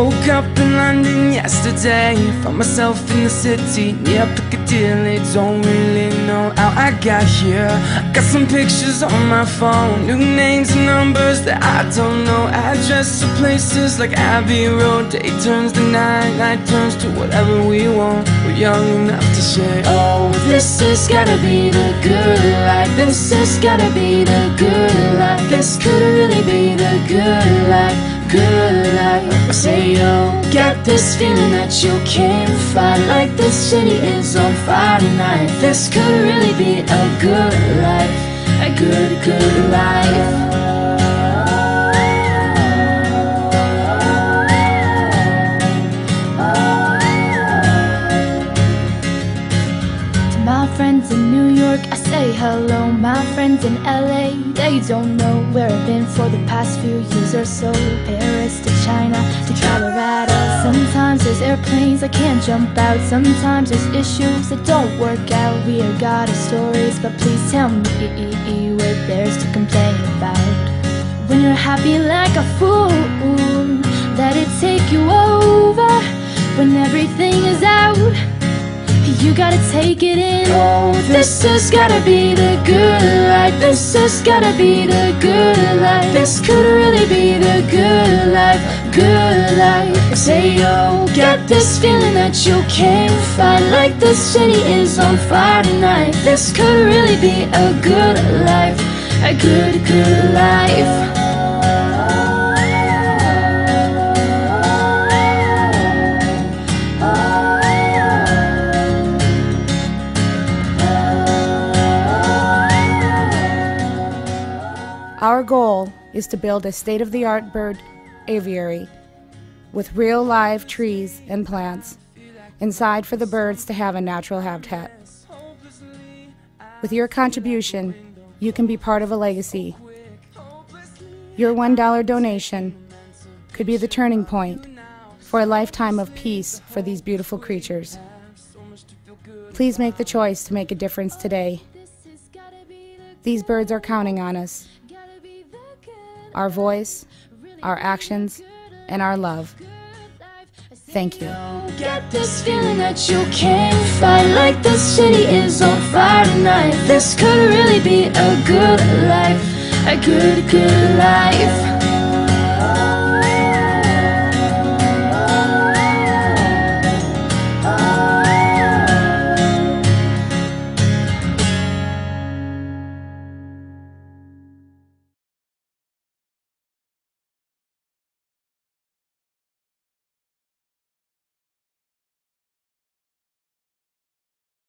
Woke up in London yesterday, found myself in the city near Piccadilly. Don't really know how I got here. Got some pictures on my phone, new names and numbers that I don't know. Address of places like Abbey Road. Day turns to night, night turns to whatever we want. We're young enough to say, oh, this has gotta be the good life. This has gotta be the good life. This could really be the good life. Good life. I say, yo, get this feeling that you can't fight, like the city is on fire tonight. This could really be a good life, a good life. My friends in New York, I say hello. My friends in LA, they don't know where I've been for the past few years or so. Paris to China to Colorado. Sometimes there's airplanes I can't jump out. Sometimes there's issues that don't work out. We have got our stories, but please tell me what there's to complain about. When you're happy like a fool, let it take you over. When everything is out, you gotta take it in. Oh, this has gotta be the good life. This has gotta be the good life. This could really be the good life, good life. I say, yo, get this feeling that you can't fight, like the city is on fire tonight. This could really be a good life, a good life. Our goal is to build a state-of-the-art bird aviary with real live trees and plants inside for the birds to have a natural habitat. With your contribution, you can be part of a legacy. Your $1 donation could be the turning point for a lifetime of peace for these beautiful creatures. Please make the choice to make a difference today. These birds are counting on us. Our voice, our actions, and our love. Thank you. Get this feeling that you can't fight, like the city is on fire tonight. This could really be a good life, a good life.